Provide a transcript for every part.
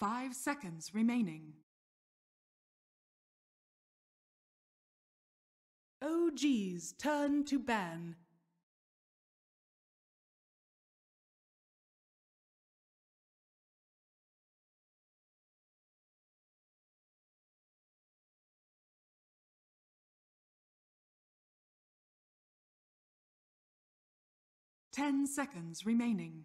5 seconds remaining. OG's turn to ban. Ten seconds remaining.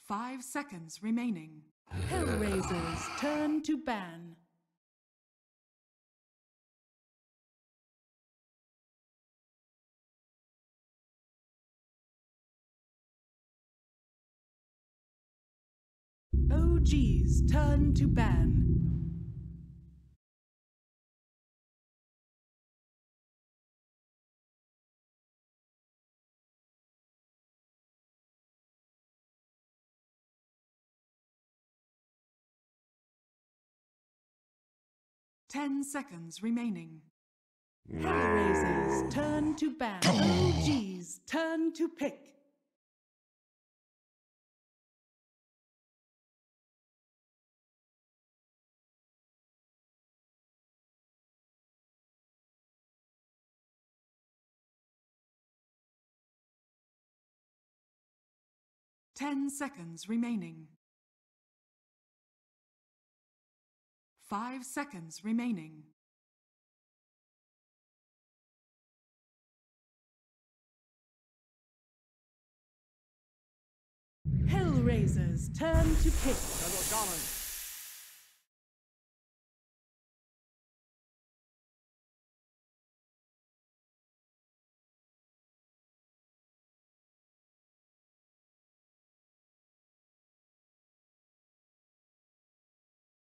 5 seconds remaining. HellRaisers turn to ban. OG's turn to ban. Ten seconds remaining. HellRaisers turn to ban. OG's turn to pick. Ten seconds remaining. 5 seconds remaining. HellRaisers turn to pick.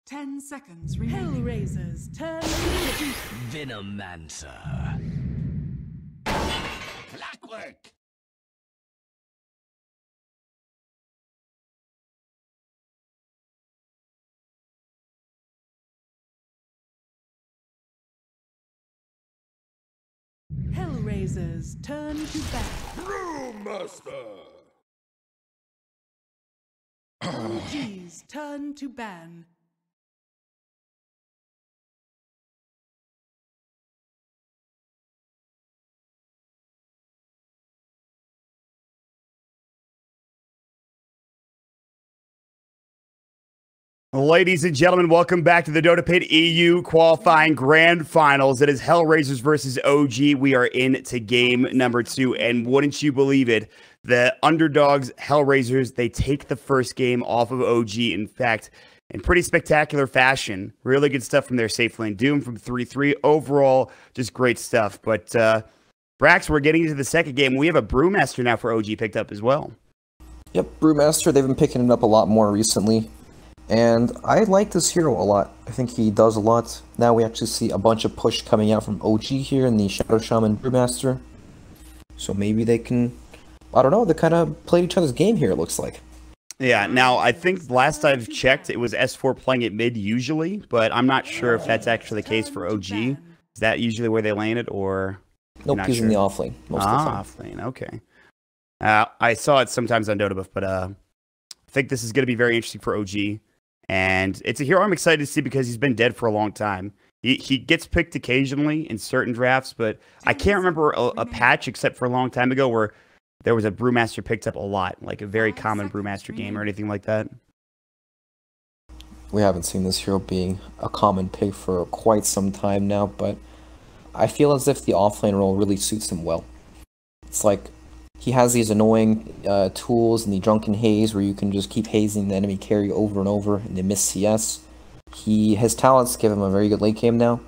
Ten seconds remaining. HellRaisers turn to pick. Venomancer. Clockwork. HellRaisers turn to ban. Brewmaster! OG's turn to ban. Ladies and gentlemen, welcome back to the Dota Pit EU qualifying grand finals. It is HellRaisers versus OG. We are into game number 2, and wouldn't you believe it, the underdogs, HellRaisers, they take the first game off of OG. In fact, in pretty spectacular fashion. Really good stuff from their safe lane. Doom from 3-3. Overall, just great stuff. But, Brax, we're getting into the second game. We have a Brewmaster now for OG picked up as well. Yep, Brewmaster, they've been picking it up a lot more recently. And I like this hero a lot. I think he does a lot. Now we actually see a bunch of push coming out from OG here in the Shadow Shaman Brewmaster. So maybe they can, I don't know, they kind of played each other's game here, it looks like. Yeah, now I think last I've checked, it was S4 playing it mid usually, but I'm not sure if that's actually the case for OG. Is that usually where they landed, or? Nope, he's in the offlane most of the time. Offlane, okay. I saw it sometimes on Dota Buff, but I think this is going to be very interesting for OG. And it's a hero I'm excited to see because he's been dead for a long time. He gets picked occasionally in certain drafts, but I can't remember a patch except for a long time ago where there was a Brewmaster picked up a lot, like a very common Brewmaster game or anything like that. We haven't seen this hero being a common pick for quite some time now, but I feel as if the offlane role really suits him well. It's like he has these annoying tools in the Drunken Haze where you can just keep hazing the enemy carry over and over in the miss CS. His talents give him a very good late game now,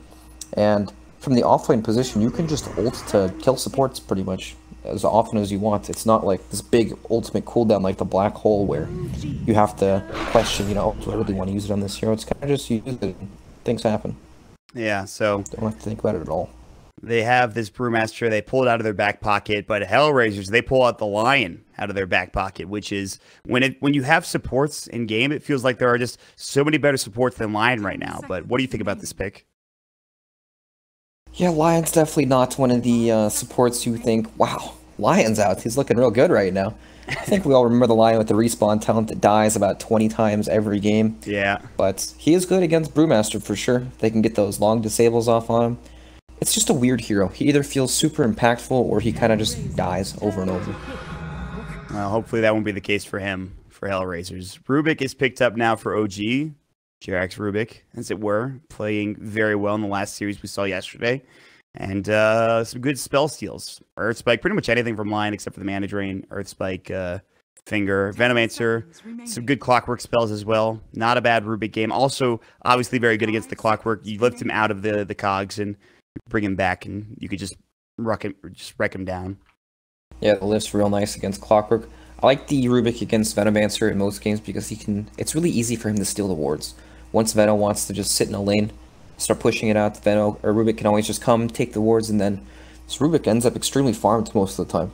and from the offlane position you can just ult to kill supports pretty much as often as you want. It's not like this big ultimate cooldown like the Black Hole where you have to question, you know, do I really want to use it on this hero? It's kind of just use it and things happen. Yeah, so don't have to think about it at all. They have this Brewmaster, they pull it out of their back pocket, but HellRaisers, they pull out the Lion out of their back pocket, which is, when you have supports in game, it feels like there are just so many better supports than Lion right now. But what do you think about this pick? Yeah, Lion's definitely not one of the supports you think, wow, Lion's out, he's looking real good right now. I think we all remember the line with the respawn talent that dies about 20 times every game. Yeah. But he is good against Brewmaster for sure. They can get those long disables off on him. It's just a weird hero. He either feels super impactful or he kind of just dies over and over. Well, hopefully that won't be the case for him, for HellRaisers. Rubik is picked up now for OG. Jerax Rubik, as it were, playing very well in the last series we saw yesterday. And some good spell steals. Earth Spike, pretty much anything from line except for the Mana Drain. Earth Spike, Finger, Venomancer, some good Clockwork spells as well. Not a bad Rubik game. Also, obviously very good against the Clockwork. You lift him out of the cogs and bring him back, and you could just wreck him down. Yeah, the lift's real nice against Clockwork. I like the Rubik against Venomancer in most games because it's really easy for him to steal the wards. Once Veno wants to just sit in a lane, start pushing it out, Veno or Rubik can always just come, take the wards, and then this Rubik ends up extremely farmed most of the time.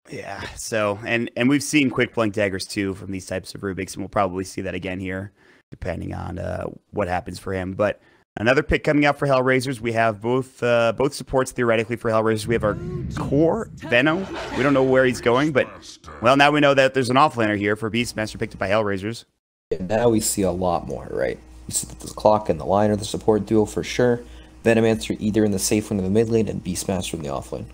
Yeah, so, and we've seen quick blink daggers too from these types of Rubiks, and we'll probably see that again here, depending on what happens for him. But another pick coming out for HellRaisers. We have both supports theoretically for HellRaisers. We have our core, Veno. We don't know where he's going, but, well, now we know that there's an offlaner here for Beastmaster picked up by HellRaisers. And now we see a lot more, right? We see that the Clock and the Line are the support duo for sure. Venomancer either in the safe lane or the mid lane, and Beastmaster in the off lane.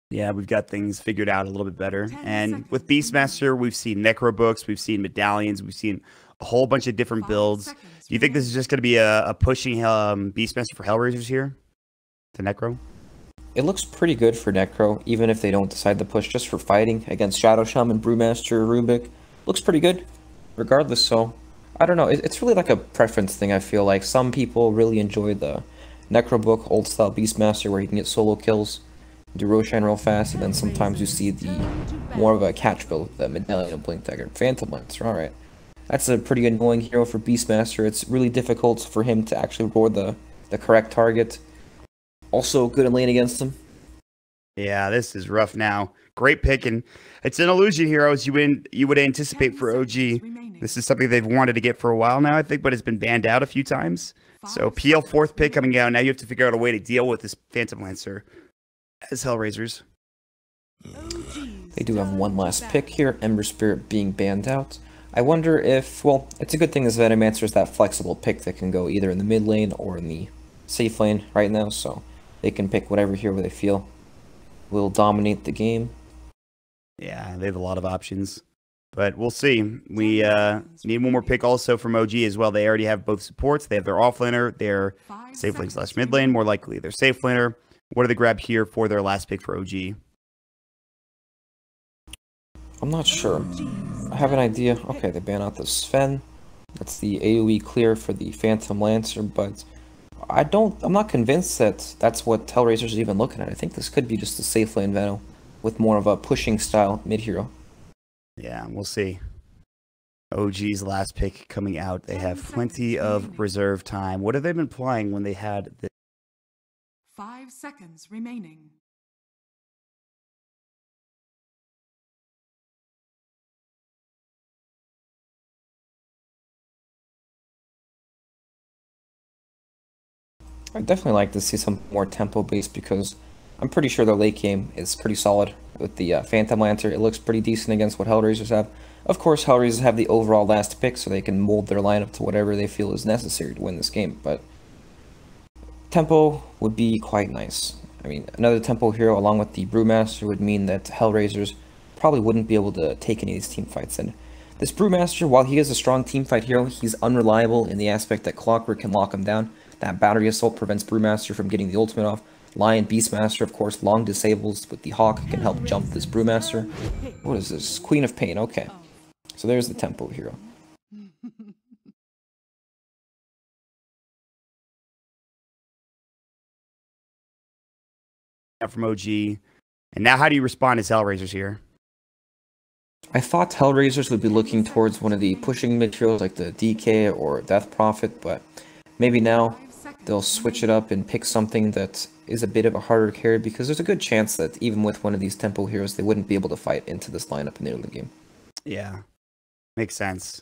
Yeah, we've got things figured out a little bit better. And with Beastmaster, we've seen Necro books, we've seen medallions, we've seen a whole bunch of different builds. Do you think this is just going to be a pushing Beastmaster for HellRaisers here? To Necro? It looks pretty good for Necro, even if they don't decide to push just for fighting against Shadow Shaman, Brewmaster, Rubik. Looks pretty good, regardless, so I don't know, it's really like a preference thing. I feel like some people really enjoy the Necro book, old style Beastmaster, where he can get solo kills, do Roshan real fast, and then sometimes you see the more of a catch build, the Medallion and Blink Dagger. Phantom Lancer, alright. That's a pretty annoying hero for Beastmaster. It's really difficult for him to actually roar the correct target. Also good in lane against him. Yeah, this is rough now. Great pick, and it's an illusion hero as you would anticipate for OG. This is something they've wanted to get for a while now, I think, but it's been banned out a few times. So PL 4th pick coming out. Now you have to figure out a way to deal with this Phantom Lancer as HellRaisers. They do have one last pick here, Ember Spirit being banned out. I wonder if, well, it's a good thing this Venomancer is that flexible pick that can go either in the mid lane or in the safe lane right now, so they can pick whatever hero they feel will dominate the game. Yeah, they have a lot of options, but we'll see. We need one more pick also from OG as well. They already have both supports. They have their offlaner, their safe lane / mid lane, more likely their safe laner. What do they grab here for their last pick for OG? I'm not sure. I have an idea. Okay, they ban out the Sven. That's the AoE clear for the Phantom Lancer, but I'm not convinced that that's what HellRaisers is even looking at. I think this could be just a safe lane Veno with more of a pushing style mid hero. Yeah, we'll see. OG's last pick coming out. They have plenty of reserve time. What have they been playing when they had the 5 seconds remaining. I'd definitely like to see some more tempo based because I'm pretty sure their late game is pretty solid with the Phantom Lancer. It looks pretty decent against what HellRaisers have. Of course, HellRaisers have the overall last pick, so they can mold their lineup to whatever they feel is necessary to win this game, but tempo would be quite nice. I mean, another tempo hero along with the Brewmaster would mean that HellRaisers probably wouldn't be able to take any of these team fights. And this Brewmaster, while he is a strong teamfight hero, he's unreliable in the aspect that Clockwork can lock him down. That Battery Assault prevents Brewmaster from getting the ultimate off. Lion Beastmaster, of course, long disables with the Hawk can help jump this Brewmaster. What is this? Queen of Pain, okay. So there's the tempo hero. from OG? And now how do you respond as HellRaisers here? I thought HellRaisers would be looking towards one of the pushing materials like the DK or Death Prophet, but maybe now they'll switch it up and pick something that is a bit of a harder carry, because there's a good chance that even with one of these tempo heroes, they wouldn't be able to fight into this lineup in the early game. Yeah, makes sense.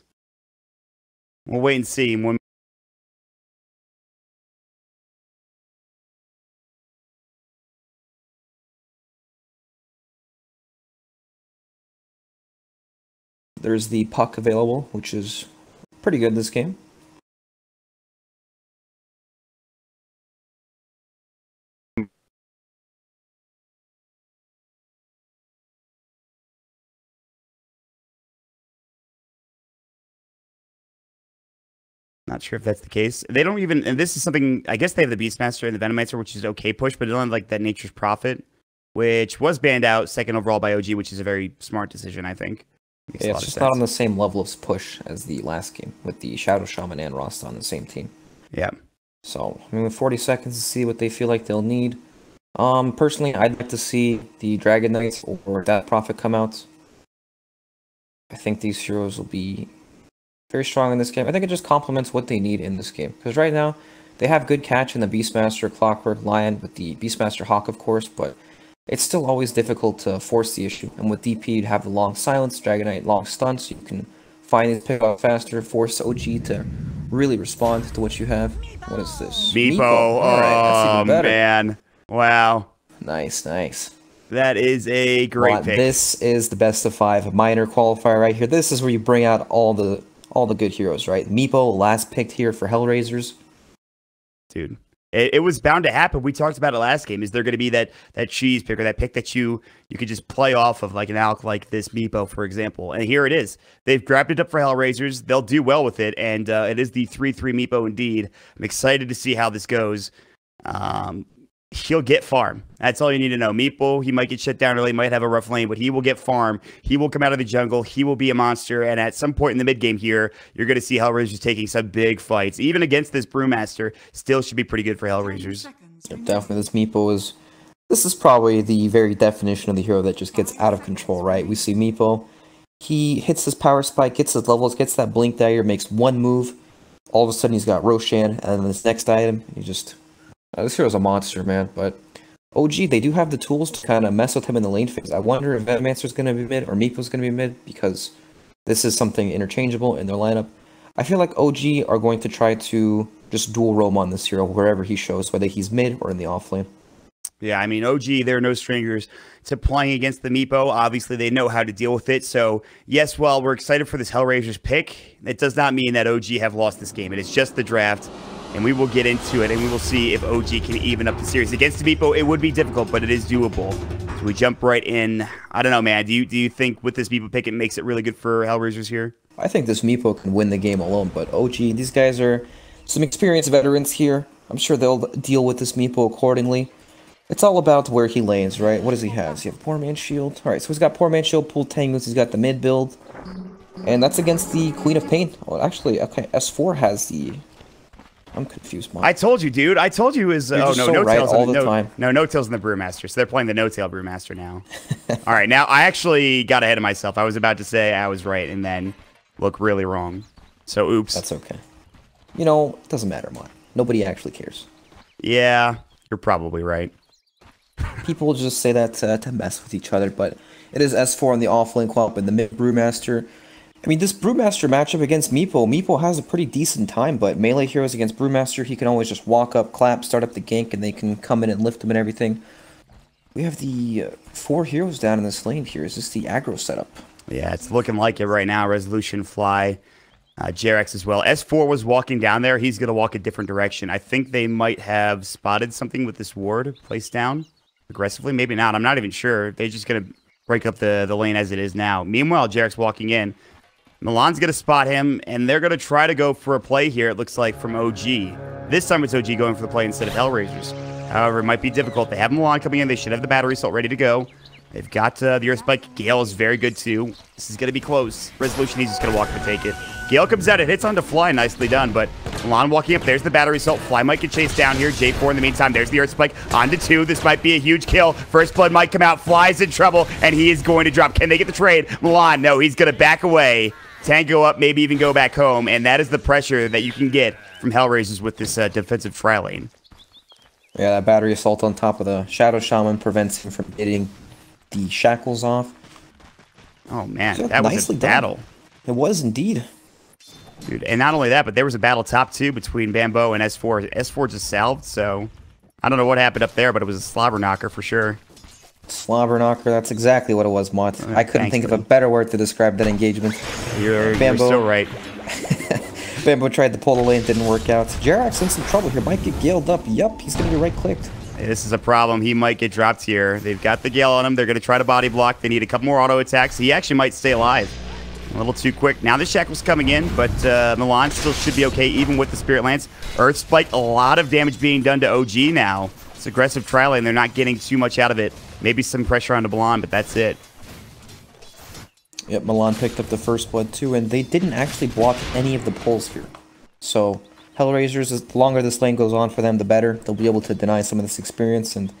We'll wait and see. When There's the puck available, which is pretty good this game. Not sure if that's the case. They don't even, and this is something, I guess they have the Beastmaster and the Venomancer, which is okay push, but they don't have like that Nature's Prophet, which was banned out second overall by OG, which is a very smart decision, I think. Yeah, it's just not on the same level of push as the last game with the Shadow Shaman and Rasta on the same team. Yeah. So, I mean, with 40 seconds to see what they feel like they'll need. Personally, I'd like to see the Dragon Knights or that Prophet come out. I think these heroes will be very strong in this game. I think it just complements what they need in this game. Because right now, they have good catch in the Beastmaster, Clockwork, Lion, with the Beastmaster Hawk, of course, but it's still always difficult to force the issue. And with DP, you'd have the long silence, Dragon Knight long stun, so you can find these pick up faster, force OG to really respond to what you have. What is this? Meepo. Alright, that's even better. Man. Wow. Nice, nice. That is a great pick. This is the best of 5 minor qualifier right here. This is where you bring out all the good heroes, right? Meepo, last picked here for HellRaisers. Dude, it was bound to happen. We talked about it last game. Is there going to be that cheese pick or that pick that you could just play off of, like an alk like this Meepo, for example? And here it is. They've grabbed it up for HellRaisers. They'll do well with it, and it is the 3-3 Meepo indeed. I'm excited to see how this goes. He'll get farm. That's all you need to know. Meepo, he might get shut down early, might have a rough lane, but he will get farm. He will come out of the jungle. He will be a monster. And at some point in the mid game here, you're going to see HellRaisers taking some big fights. Even against this Brewmaster, still should be pretty good for HellRaisers. Yep, definitely. This Meepo this is probably the very definition of the hero that just gets out of control, right? We see Meepo. He hits his power spike, gets his levels, gets that blink dagger, makes one move. All of a sudden, he's got Roshan, and then this next item, he just... this hero's a monster, man, but OG, they do have the tools to kind of mess with him in the lane phase. I wonder if Venomancer's going to be mid or Meepo's going to be mid, because this is something interchangeable in their lineup. I feel like OG are going to try to just dual roam on this hero wherever he shows, whether he's mid or in the offlane. Yeah, I mean, OG, they're no strangers to playing against the Meepo. Obviously, they know how to deal with it. So, yes, while we're excited for this HellRaisers pick, it does not mean that OG have lost this game. It is just the draft. And we will get into it, and we will see if OG can even up the series. Against the Meepo, it would be difficult, but it is doable. So we jump right in. I don't know, man. Do you think with this Meepo pick, it makes it really good for HellRaisers here? I think this Meepo can win the game alone, but OG, these guys are some experienced veterans here. I'm sure they'll deal with this Meepo accordingly. It's all about where he lanes, right? What does he have? Does he have Poor Man's Shield? Alright, so he's got Poor Man's Shield, Pool Tangus, he's got the mid build. And that's against the Queen of Pain. Well, actually, okay, S4 has the... I'm confused, Mark. I told you, dude. I told you is... oh, no, no-tails all the time. No, no-tails in the Brewmaster. So they're playing the no-tail Brewmaster now. All right, now I actually got ahead of myself. I was about to say I was right and then look really wrong. So, oops. That's okay. You know, it doesn't matter, Mark. Nobody actually cares. Yeah, you're probably right. People just say that to mess with each other, but it is S4 on the offlane qualp and the mid Brewmaster. I mean, this Brewmaster matchup against Meepo has a pretty decent time, but melee heroes against Brewmaster, he can always just walk up, clap, start up the gank, and they can come in and lift him and everything. We have the 4 heroes down in this lane here. Is this the aggro setup? Yeah, it's looking like it right now. Resolution, Fly, Jarex as well. S4 was walking down there. He's going to walk a different direction. I think they might have spotted something with this ward placed down aggressively. Maybe not. I'm not even sure. They're just going to break up the lane as it is now. Meanwhile, Jarex walking in. Milan's going to spot him, and they're going to try to go for a play here, it looks like, from OG. This time it's OG going for the play instead of HellRaisers. However, it might be difficult. They have Milan coming in. They should have the battery assault ready to go. They've got the Earth Spike. Gale is very good, too. This is going to be close. Resolution, he's just going to walk to take it. Gale comes out. It hits onto Fly. Nicely done, but Milan walking up. There's the battery assault. Fly might get chased down here. J4 in the meantime. There's the Earth Spike. Onto 2. This might be a huge kill. First Blood might come out. Fly's in trouble, and he is going to drop. Can they get the trade? Milan, no. He's going to back away. Tank go up, maybe even go back home, and that is the pressure that you can get from HellRaisers with this defensive tri lane. Yeah, that battery assault on top of the Shadow Shaman prevents him from getting the shackles off. Oh, man, that was a battle. It was indeed. Dude, and not only that, but there was a battle top 2 between Bambo and S4. S4 just salved, so I don't know what happened up there, but it was a slobber knocker for sure. Slobber knocker, that's exactly what it was, Mott. I couldn't think of a better word to describe that engagement. You're so right. Bambo tried to pull the lane, didn't work out. Jerax in some trouble here, might get galed up. Yup, he's going to get right-clicked. Hey, this is a problem. He might get dropped here. They've got the Gale on him. They're going to try to body block. They need a couple more auto attacks. He actually might stay alive. A little too quick. Now the Shackle's coming in, but Milan still should be okay, even with the Spirit Lance. Earth Spike, a lot of damage being done to OG now. It's aggressive trial lane. They're not getting too much out of it. Maybe some pressure onto Milan, but that's it. Yep, Milan picked up the first blood too, and they didn't actually block any of the pulls here. So, HellRaisers, the longer this lane goes on for them, the better. They'll be able to deny some of this experience, and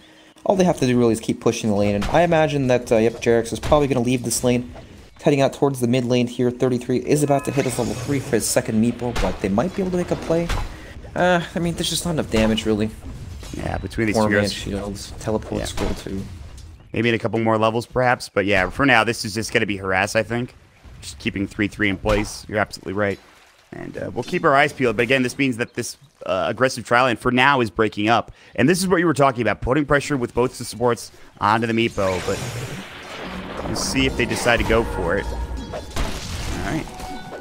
all they have to do really is keep pushing the lane. And I imagine that, yep, Jerax is probably going to leave this lane, heading out towards the mid lane here. 33 is about to hit his level 3 for his second meeple, but they might be able to make a play. I mean, there's just not enough damage, really. Yeah, between these two guys. Shields, teleport scroll too. Maybe in a couple more levels, perhaps. But yeah, for now, this is just going to be harass, I think. Just keeping 3-3 in place. You're absolutely right. And we'll keep our eyes peeled. But again, this means that this aggressive trial lane for now is breaking up. And this is what you were talking about, putting pressure with both the supports onto the Meepo. But we'll see if they decide to go for it. All right.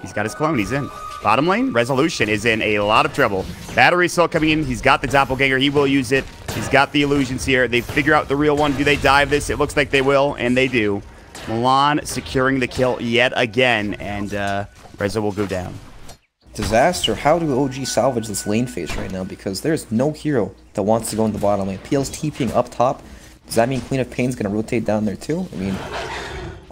He's got his clone. He's in. Bottom lane, Resolution is in a lot of trouble. Battery Assault coming in. He's got the Doppelganger. He will use it. He's got the illusions here. They figure out the real one. Do they dive this? It looks like they will, and they do. Milan securing the kill yet again, and Reza will go down. Disaster. How do OG salvage this lane phase right now? Because there's no hero that wants to go in the bottom lane. PL's TPing up top. Does that mean Queen of Pain's going to rotate down there too? I mean,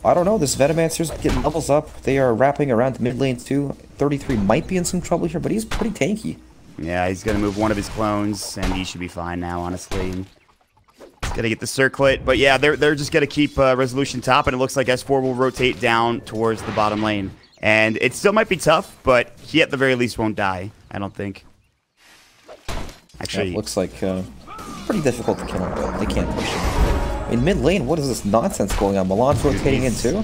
I don't know. This Venomancer's getting levels up. They are wrapping around the mid lane too. 33 might be in some trouble here, but he's pretty tanky. Yeah, he's going to move one of his clones, and he should be fine now, honestly. He's going to get the circlet. But yeah, they're just going to keep Resolution top, and it looks like S4 will rotate down towards the bottom lane. And it still might be tough, but he at the very least won't die, I don't think. Actually, yeah, looks like pretty difficult to kill him, but they can't push him. In mid lane, what is this nonsense going on? Milan's rotating in too?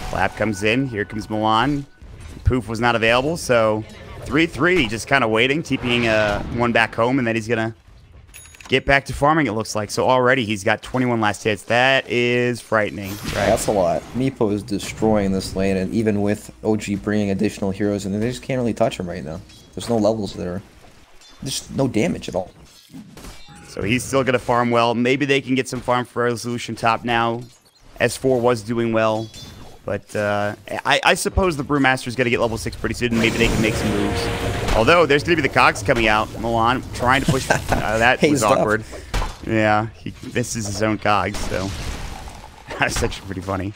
Clap comes in. Here comes Milan. Poof was not available, so 3-3, just kind of waiting, TPing one back home, and then he's going to get back to farming, it looks like. So already he's got 21 last hits. That is frightening. Right? That's a lot. Meepo is destroying this lane, and even with OG bringing additional heroes, and they just can't really touch him right now. There's no levels there. There's no damage at all. So he's still going to farm well. Maybe they can get some farm for Resolution top now. S4 was doing well. But I suppose the Brewmaster's going to get level 6 pretty soon, and maybe they can make some moves. Although, there's going to be the Cogs coming out. Milan trying to push. That was awkward. Yeah, this is his own Cogs, so that's actually pretty funny.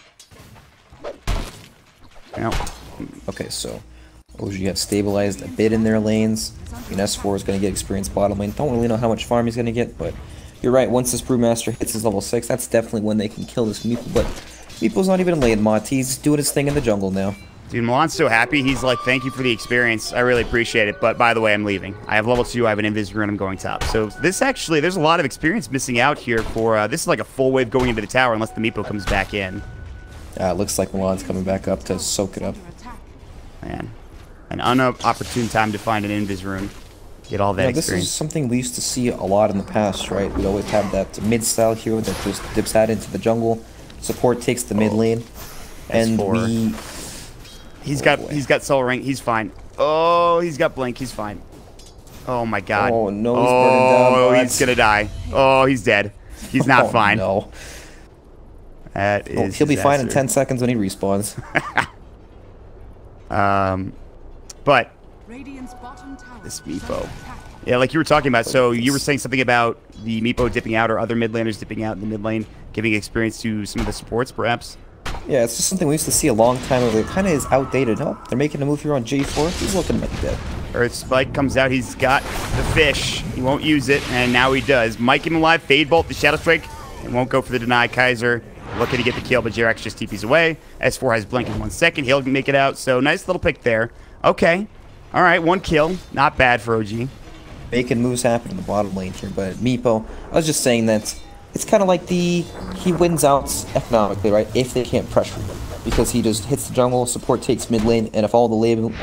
Well. Okay, so OG have stabilized a bit in their lanes. And S4 is going to get experience bottom lane. Don't really know how much farm he's going to get, but you're right. Once this Brewmaster hits his level 6, that's definitely when they can kill this Meeple. But Meeple's not even in lane mod. He's doing his thing in the jungle now. Dude, Milan's so happy. He's like, thank you for the experience. I really appreciate it. But by the way, I'm leaving. I have level 2. I have an invis rune. I'm going top. So this actually, there's a lot of experience missing out here for, this is like a full wave going into the tower unless the Meeple comes back in. It looks like Milan's coming back up to soak it up. Man, an unopportune time to find an invis rune. Get all that experience. This is something we used to see a lot in the past, right? We'd always have that mid-style hero that just dips out into the jungle. Support takes the mid lane. And He's got soul ring. He's fine. Oh, he's got blink. He's fine. Oh my god. Oh no, he's burning down. Oh, he's gonna die. Oh, he's dead. He's not fine. No. That is he'll be fine in 10 seconds when he respawns. But this Meepo. Yeah, like you were talking about. So you were saying something about the Meepo dipping out or other mid laners dipping out in the mid lane, giving experience to some of the supports, perhaps. Yeah, it's just something we used to see a long time ago. It kind of is outdated. Oh, they're making a move here on J4. He's looking like dead. Earth Spike comes out. He's got the fish. He won't use it, and now he does. Mike him alive. Fade Bolt, the Shadow Strike. It won't go for the deny. Kaiser looking to get the kill, but Jerax just TPs away. S4 has blink in 1 second. He'll make it out. So nice little pick there. Okay. All right, 1 kill. Not bad for OG. Making moves happen in the bottom lane here, but Meepo, I was just saying that it's kind of like he wins out economically, right? If they can't pressure him, because he just hits the jungle, support takes mid lane, and if all the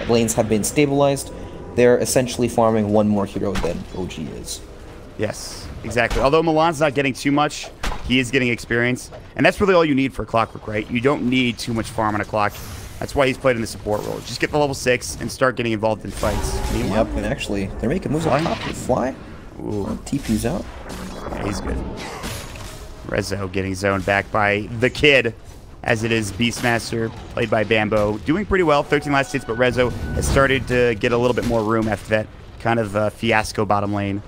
lanes have been stabilized, they're essentially farming one more hero than OG is. Yes, exactly. Although Milan's not getting too much, He is getting experience, and that's really all you need for Clockwork, right? You don't need too much farm on a clock. That's why he's played in the support role. Just get the level 6 and start getting involved in fights. Yep, and actually, they're making moves on top of the fly. Ooh. TP's out. Yeah, he's good. Rezo getting zoned back by the kid, as it is Beastmaster, played by Bambo. Doing pretty well, 13 last hits, but Rezo has started to get a little bit more room after that kind of fiasco bottom lane.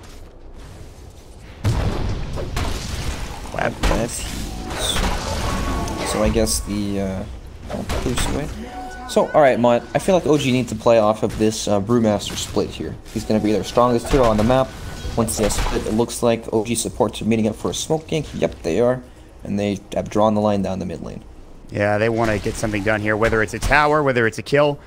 So I guess the So, alright, Mont, I feel like OG needs to play off of this Brewmaster split here. He's going to be their strongest hero on the map. Once they have split, it looks like OG supports are meeting up for a smoke gank. Yep, they are. And they have drawn the line down the mid lane. Yeah, they want to get something done here, whether it's a tower, whether it's a kill.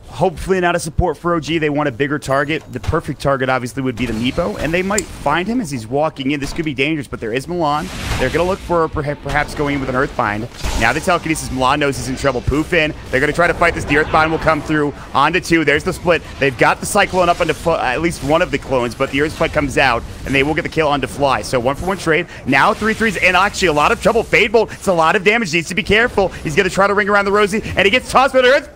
Hopefully not a support for OG. They want a bigger target. The perfect target, obviously, would be the Meepo, and they might find him as he's walking in. This could be dangerous, but there is Milan. They're going to look for perhaps going in with an Earthbind. Now the telekinesis, Milan knows he's in trouble. Poof in. They're going to try to fight this. The Earthbind will come through onto 2. There's the split. They've got the Cyclone up onto at least one of the clones, but the Earthspike comes out, and they will get the kill onto Fly. So 1-for-1 trade. Now 3-3s, and actually a lot of trouble. Fade Bolt, it's a lot of damage. Needs to be careful. He's going to try to ring around the Rosie, and he gets tossed by the Earth.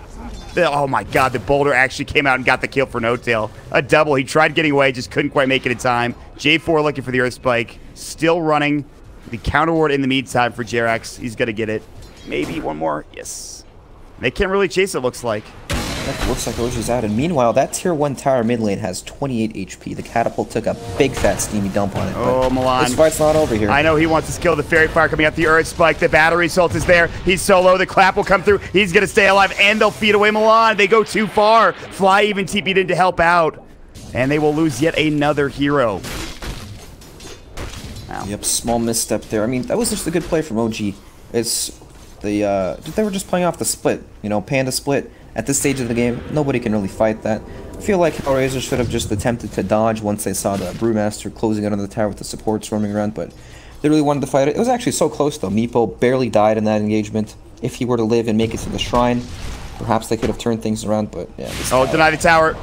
Oh my god, the boulder actually came out and got the kill for No Tail. A double. He tried getting away, just couldn't quite make it in time. J4 looking for the Earth Spike. Still running. The counter ward in the meantime for Jerax. He's going to get it. Maybe one more. Yes. They can't really chase it, looks like. That looks like OG's out. And meanwhile, that tier 1 tower mid lane has 28 HP. The catapult took a big fat steamy dump on it. Oh, Milan. This fight's not over here. I know he wants to kill the Fairy Fire coming out the Earth Spike. The battery assault is there. He's solo. The clap will come through. He's going to stay alive, and they'll feed away Milan. They go too far. Fly even TP'd in to help out. And they will lose yet another hero. Wow. Yep, small misstep there. I mean, that was just a good play from OG. It's the they were just playing off the split. You know, Panda split. At this stage of the game, nobody can really fight that. I feel like HellRaisers should have just attempted to dodge once they saw the Brewmaster closing in on the tower with the supports roaming around, but they really wanted to fight it. It was actually so close though. Meepo barely died in that engagement. If he were to live and make it to the shrine, perhaps they could have turned things around, but yeah. Oh, deny the tower.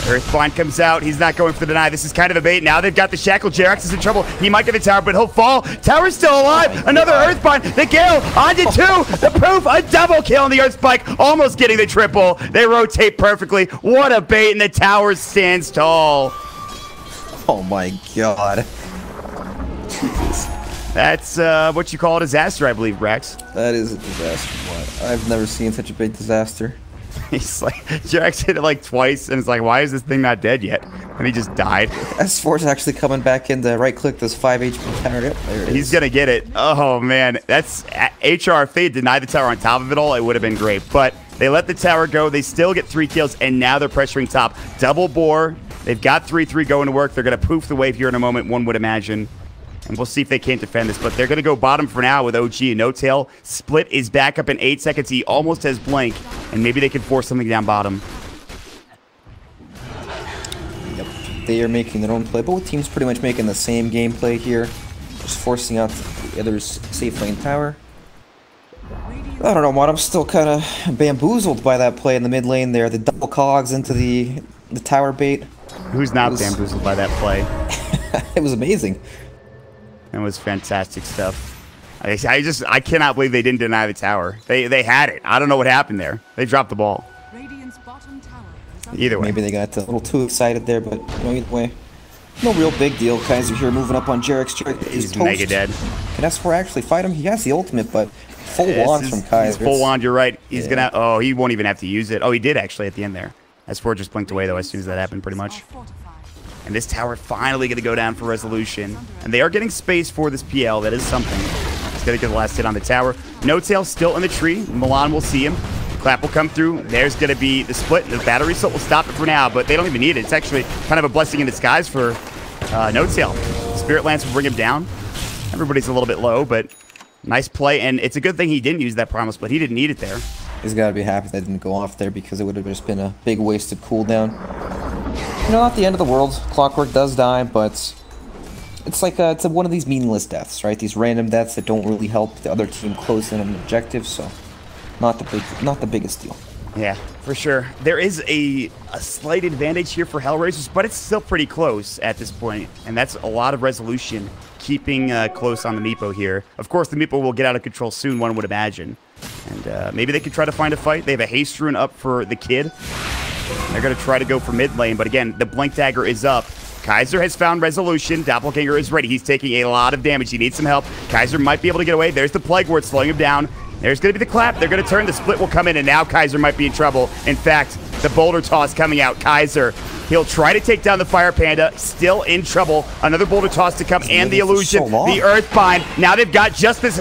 Earthbind comes out. He's not going for the deny. This is kind of a bait. Now they've got the shackle. Jerax is in trouble. He might get the tower, but he'll fall. Tower's still alive. Another Earthbind. The kill. Onto 2. The proof. A double kill on the Earthspike. Almost getting the triple. They rotate perfectly. What a bait, and the tower stands tall. Oh my god. Jesus. That's what you call a disaster, I believe, Rex. That is a disaster. What? I've never seen such a big disaster. He's like, Jerax hit it like twice, and it's like, why is this thing not dead yet? And he just died. S4 is actually coming back in to right-click this 5 HP tower. Yep, there it is. He's going to get it. Oh, man. That's HR. If they had denied the tower on top of it all, it would have been great. But they let the tower go. They still get 3 kills, and now they're pressuring top. Double bore. They've got 3-3 going to work. They're going to poof the wave here in a moment, one would imagine. And we'll see if they can't defend this. But they're going to go bottom for now with OG and No Tail. Split is back up in 8 seconds. He almost has Blink. And maybe they can force something down bottom. Yep. They are making their own play. Both teams pretty much making the same gameplay here. Just forcing out the other's safe lane tower. I don't know, Mod. I'm still kind of bamboozled by that play in the mid lane there. The double cogs into the tower bait. Who's not bamboozled by that play? It was amazing. It was fantastic stuff. I cannot believe they didn't deny the tower. They had it. I don't know what happened there. They dropped the ball. Radiant's bottom tower is Either way. Maybe they got a little too excited there, but you know, either way, no real big deal. Kaiser here moving up on Jerax. Jerax is He's toast. mega dead. Can S4 actually fight him? He has the ultimate, but full wand from Kaiser. Full wand, you're right. He's gonna. Oh, he won't even have to use it. Oh, he did actually at the end there. S4 just blinked away though as soon as that happened, pretty much. And this tower finally going to go down for resolution. And they are getting space for this PL. That is something. He's going to get the last hit on the tower. No Tail still in the tree. Milan will see him. Clap will come through. There's going to be the split. The battery assault will stop it for now, but they don't even need it. It's actually kind of a blessing in disguise for No Tail. Spirit Lance will bring him down. Everybody's a little bit low, but nice play. And it's a good thing he didn't use that Primal Split. He didn't need it there. He's got to be happy that didn't go off there because it would have just been a big wasted cooldown. You know, not the end of the world. Clockwork does die, but it's like it's one of these meaningless deaths, right? These random deaths that don't really help the other team close in on an objective, so not the biggest deal. Yeah, for sure. There is a slight advantage here for HellRaisers, but it's still pretty close at this point, and that's a lot of resolution keeping close on the Meepo here. Of course, the Meepo will get out of control soon, one would imagine. And maybe they could try to find a fight. They have a haste rune up for the kid. They're going to try to go for mid lane, but again, the Blink Dagger is up. Kaiser has found resolution. Doppelganger is ready. He's taking a lot of damage. He needs some help. Kaiser might be able to get away. There's the Plague Ward slowing him down. There's going to be the clap. They're going to turn. The split will come in, and now Kaiser might be in trouble. In fact, the boulder toss coming out. Kaiser, he'll try to take down the Fire Panda. Still in trouble. Another boulder toss to come, and the illusion. The Earthbind. Now they've got just this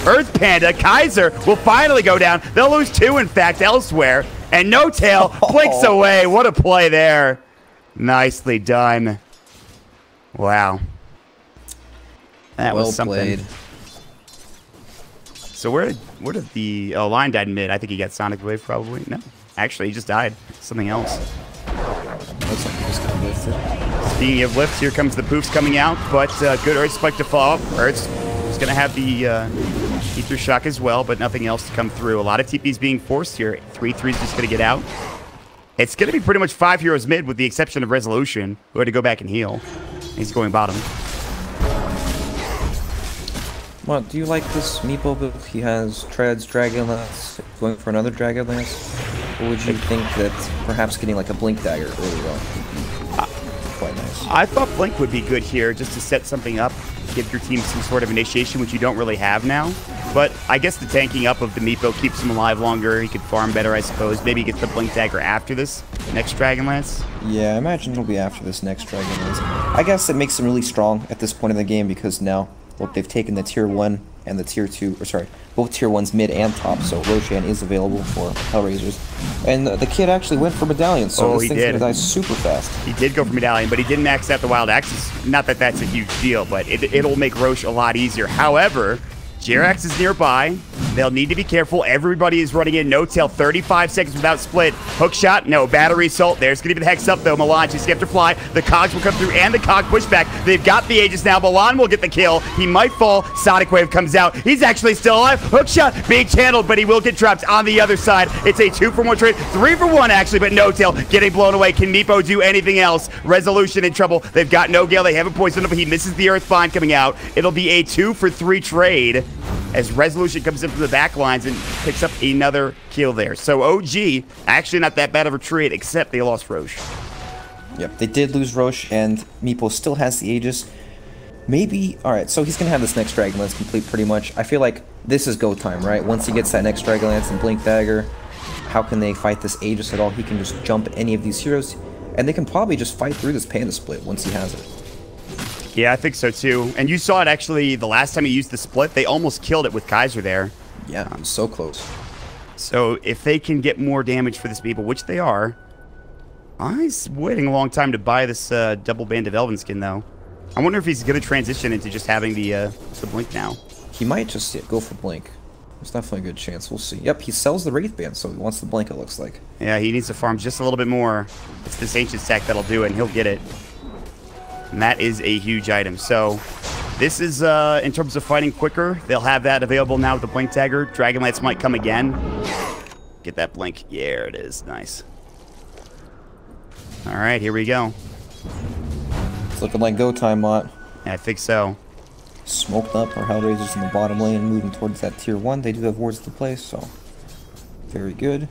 Earth Panda. Kaiser will finally go down. They'll lose 2, in fact, elsewhere. And No Tail blinks away. What a play there. Nicely done. Wow. That was something. Played. So where did the Lion died in mid? I think he got Sonic Wave probably. No. Actually, he just died. Something else. Looks like he just got lifted. Speaking of lifts, here comes the poofs coming out, but good Earth Spike to follow up. Earth's going to have the Ether Shock as well, but nothing else to come through. A lot of TPs being forced here. 3-3's just going to get out. It's going to be pretty much 5 heroes mid with the exception of Resolution, who had to go back and heal. He's going bottom. Well, do you like this Meepo build? He has Treads, Dragonlance, going for another Dragonlance? Or would you think that perhaps getting like a Blink Dagger early on would be quite nice? I thought Blink would be good here just to set something up, give your team some sort of initiation, which you don't really have now. But I guess the tanking up of the Meepo keeps him alive longer. He could farm better, I suppose. Maybe he gets the Blink Dagger after this next Dragonlance. Yeah, I imagine it'll be after this next Dragonlance. I guess it makes him really strong at this point in the game because now, look, they've taken the tier 1 and the tier 2, or sorry, both tier 1s mid and top, so Roshan is available for HellRaisers. And the kid actually went for Medallion, so this thing's gonna die super fast. He did go for Medallion, but he didn't max out the Wild Axes. Not that that's a huge deal, but it'll make Roche a lot easier. However, Jerax is nearby. They'll need to be careful. Everybody is running in. No Tail, 35 seconds without split. Hook shot, no. Battery assault. There's going to be the Hex up, though. Milan just have to fly. The Cogs will come through, and the Cog pushback. They've got the Aegis now. Milan will get the kill. He might fall. Sonic Wave comes out. He's actually still alive. Hook shot, being channeled, but he will get trapped on the other side. It's a 2-for-1 trade. 3-for-1, actually, but No Tail getting blown away. Can Meepo do anything else? Resolution in trouble. They've got no Gale. They haven't poisoned him, but he misses the Earthbind coming out. It'll be a 2-for-3 trade as Resolution comes in from the back lines and picks up another kill there. So OG, actually not that bad of a trade, except they lost Roche. Yep, they did lose Roche, and Meepo still has the Aegis. Maybe, alright, so he's going to have this next Dragonlance complete pretty much. I feel like this is go time, right? Once he gets that next Dragonlance and Blink Dagger, how can they fight this Aegis at all? He can just jump any of these heroes, and they can probably just fight through this Panda split once he has it. Yeah, I think so too. And you saw it actually the last time he used the split. They almost killed it with Kaiser there. Yeah, I'm so close. So if they can get more damage for this Meepo, which they are, he's waiting a long time to buy this double band of Elven skin though. I wonder if he's going to transition into just having the Blink now. He might just go for Blink. There's definitely a good chance. We'll see. Yep, he sells the Wraith Band, so he wants the Blink, it looks like. Yeah, he needs to farm just a little bit more. It's this Ancient stack that'll do it, and he'll get it. And that is a huge item. So this is, in terms of fighting quicker, they'll have that available now with the Blink Dagger. Dragonlance might come again. Get that Blink. Yeah, there it is. Nice. All right, here we go. It's looking like go time, Mott. I think so. Smoked up our HellRaisers in the bottom lane, moving towards that tier 1. They do have wards to place, so very good.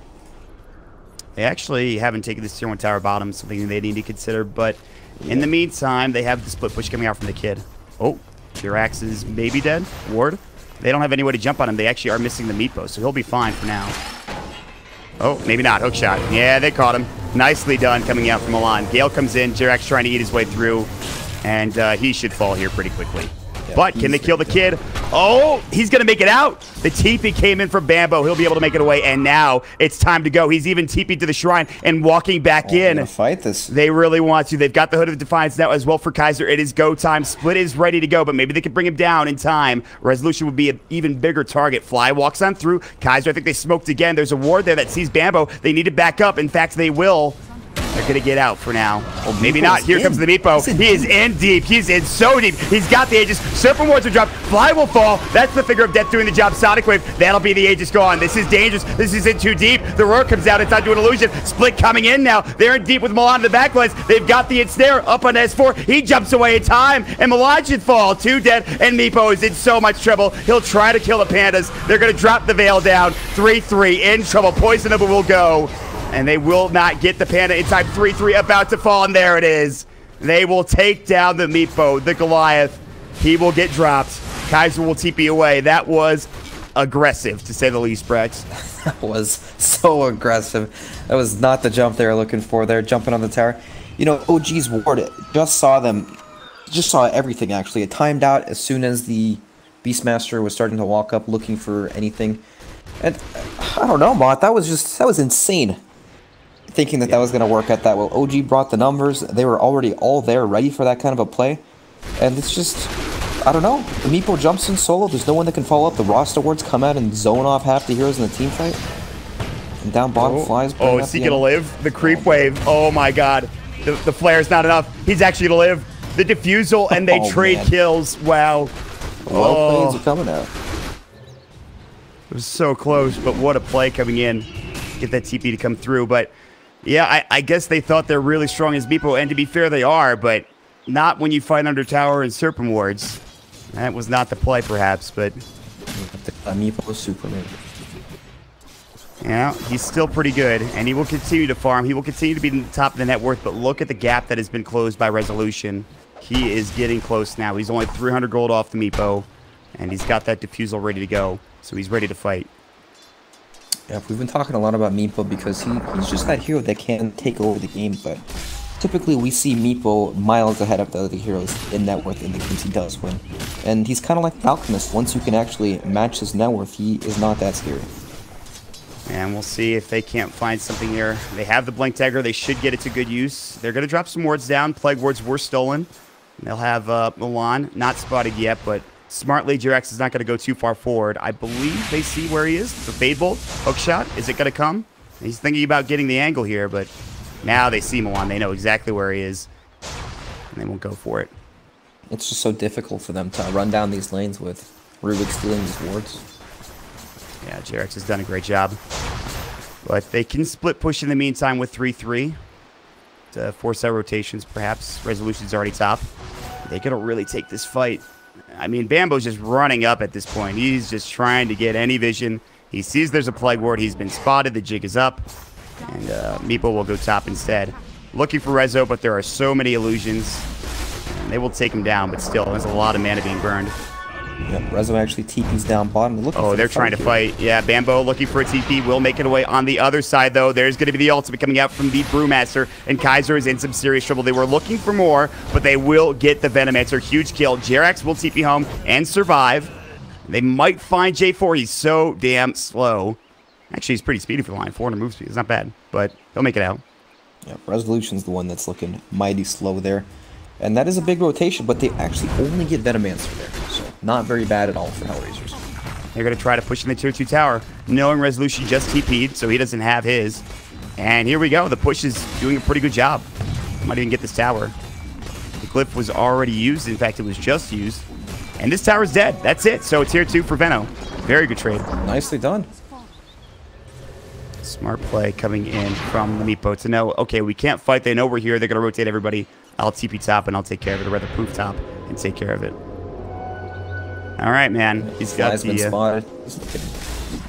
They actually haven't taken this tier 1 tower bottom, something they need to consider, but in the meantime, they have the split push coming out from the kid. Oh, Jerax is maybe dead. Ward. They don't have any way to jump on him. They actually are missing the Meepo, so he'll be fine for now. Oh, maybe not. Hook shot. Yeah, they caught him. Nicely done coming out from Milan. Gale comes in. Jerax trying to eat his way through, and he should fall here pretty quickly. Yeah, but can they kill the kid? Oh, he's going to make it out. The TP came in from Bambo. He'll be able to make it away, and now it's time to go. He's even TP'd to the shrine and walking back in. Fight this. They really want to. They've got the Hood of Defiance now as well for Kaiser. It is go time. Split is ready to go, but maybe they can bring him down in time. Resolution would be an even bigger target. Fly walks on through. Kaiser, I think they smoked again. There's a ward there that sees Bambo. They need to back up. In fact, they will. They're going to get out for now. Oh, Maybe Meepo's not. Here in. comes the Meepo. He is in deep. He's in so deep. He's got the Aegis. Serpent Wards will drop. Fly will fall. That's the Finger of Death doing the job. Sonic Wave. That'll be the Aegis gone. This is dangerous. This is in too deep. The Roar comes out. It's onto an illusion. Split coming in now. They're in deep with Milan in the backlines. They've got the ensnare up on S4. He jumps away in time, and Milan should fall. 2 dead, and Meepo is in so much trouble. He'll try to kill the Pandas. They're going to drop the Veil down. 3-3 in trouble. Poison Nova will go, and they will not get the Panda in time. 3-3 about to fall, and there it is. They will take down the Meepo, the Goliath. He will get dropped. Kaiser will TP away. That was aggressive, to say the least, Brex. That was so aggressive. That was not the jump they were looking for. They're jumping on the tower. You know, OG's ward just saw them, just saw everything, actually. It timed out as soon as the Beastmaster was starting to walk up looking for anything. And I don't know, Mott, that was insane. Thinking that was going to work out that well. OG brought the numbers. They were already all there, ready for that kind of a play. And it's just, I don't know. The Meepo jumps in solo. There's no one that can follow up. The roster wards come out and zone off half the heroes in the team fight. And down bottom flies. Oh, is he going to live? The creep wave. Oh, my God. The flare's not enough. He's actually going to live. The defusal, and they trade kills. Wow. Well, plays are coming out. It was so close, but what a play coming in. Get that TP to come through. But, yeah, I guess they thought they're really strong as Meepo, and to be fair, they are, but not when you fight under tower and Serpent Wards. That was not the play, perhaps, but... Meepo Superman. Yeah, he's still pretty good, and he will continue to farm. He will continue to be in the top of the net worth, but look at the gap that has been closed by Resolution. He is getting close now. He's only 300 gold off the Meepo, and he's got that defusal ready to go, so he's ready to fight. Yeah, we've been talking a lot about Meepo because he's just that hero that can take over the game, but typically we see Meepo miles ahead of the other heroes in net worth in the games he does win. And he's kind of like the Alchemist. Once you can actually match his net worth, he is not that scary. And we'll see if they can't find something here. They have the Blink Dagger. They should get it to good use. They're going to drop some wards down. Plague wards were stolen. They'll have Milan, not spotted yet, but smartly, Jirax is not going to go too far forward. I believe they see where he is. The Fade Bolt, hook shot. Is it going to come? He's thinking about getting the angle here, but now they see Milan. They know exactly where he is, and they won't go for it. It's just so difficult for them to run down these lanes with Rubik stealing these wards. Yeah, Jirax has done a great job. But they can split push in the meantime with 3-3 to force out rotations, perhaps. Resolution's already top. They could really take this fight. I mean, Bambo's just running up at this point. He's just trying to get any vision. He sees there's a Plague Ward. He's been spotted. The jig is up. And Meepo will go top instead. Looking for Rezo, but there are so many illusions. And they will take him down, but still, there's a lot of mana being burned. Yep, Rezo actually TP's down bottom. Oh, they're trying to fight. Yeah, Bambo looking for a TP. Will make it away on the other side, though. There's going to be the ultimate coming out from the Brewmaster, and Kaiser is in some serious trouble. They were looking for more, but they will get the Venomancer. Huge kill. Jirax will TP home and survive. They might find J4. He's so damn slow. Actually, he's pretty speedy for the line. 400 move speed. It's not bad, but he'll make it out. Yeah, Resolution's the one that's looking mighty slow there. And that is a big rotation, but they actually only get Venomancer there. So, not very bad at all for HellRaisers. They're going to try to push in the tier 2 tower, knowing Resolution just TP'd, so he doesn't have his. And here we go. The push is doing a pretty good job. Might even get this tower. The glyph was already used. In fact, it was just used. And this tower's dead. That's it. So, tier 2 for Veno. Very good trade. Nicely done. Smart play coming in from the Meepo to know, okay, we can't fight. They know we're here. They're going to rotate everybody. I'll TP top and I'll take care of it, or rather proof top and take care of it. All right, man. He's got the... been spotted.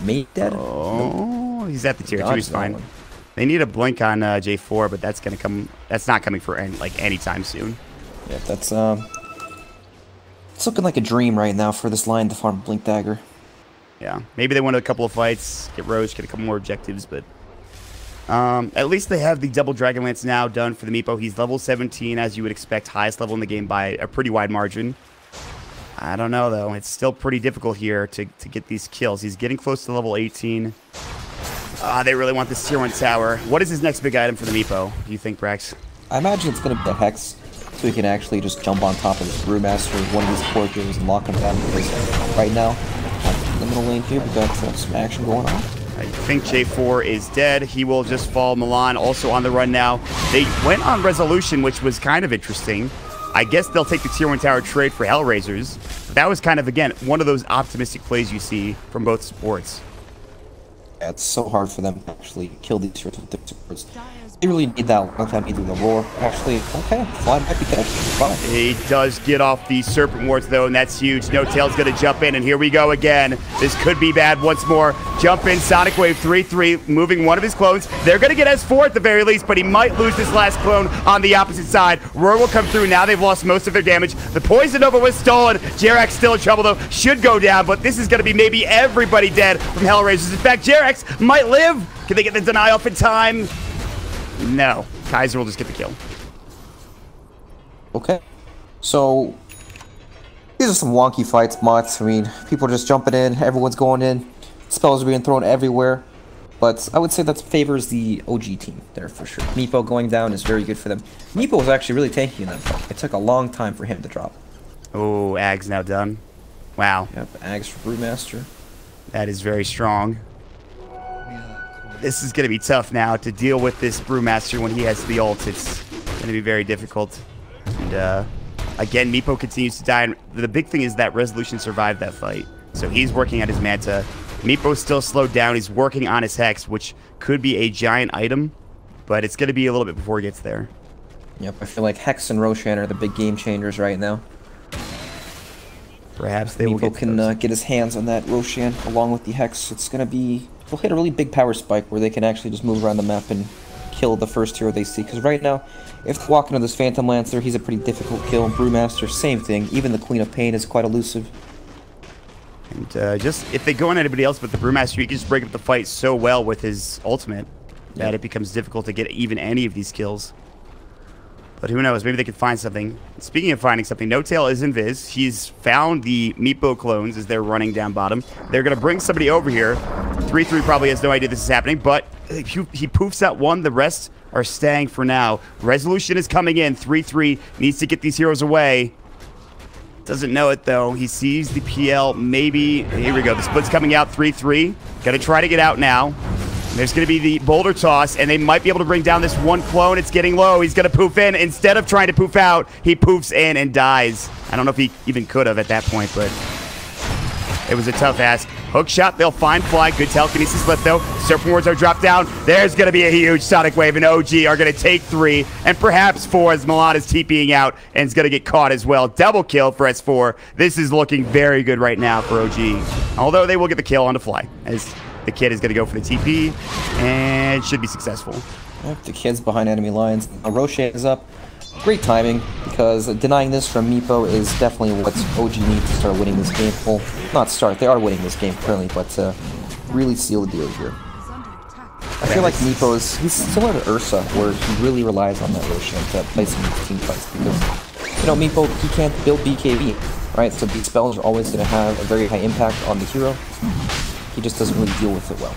Mate dead? Oh, he's at the tier 2. He's fine. One. They need a blink on J4, but that's going to come... That's not coming for anytime soon. Yeah, that's... It's looking like a dream right now for this line to farm Blink Dagger. Yeah, maybe they win a couple of fights, get Roche, get a couple more objectives, but... at least they have the double Dragon Lance now done for the Meepo. He's level 17, as you would expect, highest level in the game by a pretty wide margin. I don't know, though. It's still pretty difficult here to get these kills. He's getting close to level 18. They really want this tier 1 tower. What is his next big item for the Meepo, do you think, Brax? I imagine it's going to be the Hex, so he can actually just jump on top of this Brewmaster, one of these core heroes, and lock him down. Because right now, in the middle lane here, we got some action going on. I think J4 is dead. He will just fall. Milan also on the run now. They went on resolution, which was kind of interesting. I guess they'll take the tier 1 tower trade for HellRaisers. That was kind of, again, one of those optimistic plays you see from both supports. Yeah, it's so hard for them to actually kill these heroes with their supports. They really need that long time either the roar. Actually, okay, Fly might be dead. Fine. He does get off the Serpent Wards, though, and that's huge. No Tail's going to jump in, and here we go again. This could be bad once more. Jump in, Sonic Wave 3-3, moving one of his clones. They're going to get S4 at the very least, but he might lose this last clone on the opposite side. Roar will come through. Now they've lost most of their damage. The Poison Nova was stolen. Jerax still in trouble, though. Should go down, but this is going to be maybe everybody dead from HellRaisers. In fact, Jerax might live. Can they get the deny off in time? No. Kaiser will just get the kill. Okay. So, these are some wonky fights, Mots. I mean, people are just jumping in, everyone's going in, spells are being thrown everywhere. But I would say that favors the OG team there for sure. Meepo going down is very good for them. Meepo was actually really tanky in that fight. It took a long time for him to drop. Oh, Ag's now done. Wow. Yep, Ags for Brewmaster. That is very strong. This is going to be tough now to deal with this Brewmaster when he has the ult. It's going to be very difficult. And again, Meepo continues to die. And the big thing is that Resolution survived that fight. So he's working on his Manta. Meepo's still slowed down. He's working on his Hex, which could be a giant item. But it's going to be a little bit before he gets there. Yep, I feel like Hex and Roshan are the big game changers right now. Perhaps they will get his hands on that Roshan along with the Hex. It's going to be... They'll hit a really big power spike where they can actually just move around the map and kill the first hero they see. Because right now, if they walk into this Phantom Lancer, he's a pretty difficult kill. Brewmaster, same thing. Even the Queen of Pain is quite elusive. And just, if they go on anybody else but the Brewmaster, he can just break up the fight so well with his ultimate that it becomes difficult to get even any of these kills. But who knows, maybe they could find something. Speaking of finding something, No Tail is invis. He's found the Meepo clones as they're running down bottom. They're going to bring somebody over here. 3-3 probably has no idea this is happening, but he poofs out one. The rest are staying for now. Resolution is coming in. 3-3 needs to get these heroes away. Doesn't know it, though. He sees the PL, maybe. Here we go. The split's coming out. 3-3. Got to try to get out now. There's going to be the boulder toss, and they might be able to bring down this one clone. It's getting low. He's going to poof in. Instead of trying to poof out, he poofs in and dies. I don't know if he even could have at that point, but it was a tough ask. Hook shot, they'll find Fly. Good telekinesis lift, though. Serpent Wards are dropped down. There's going to be a huge Sonic Wave, and OG are going to take 3, and perhaps 4 as Milan is TPing out, and is going to get caught as well. Double kill for S4. This is looking very good right now for OG. Although they will get the kill on the Fly, as the kid is going to go for the TP, and should be successful. Yep, the kid's behind enemy lines. Roshan is up. Great timing, because denying this from Meepo is definitely what OG needs to start winning this game. Well, not start, they are winning this game currently, but really seal the deal here. I feel like he's similar to Ursa, where he really relies on that Roshan to place him in team fights, because, you know, Meepo, he can't build BKB, right? So these spells are always going to have a very high impact on the hero. He just doesn't really deal with it well.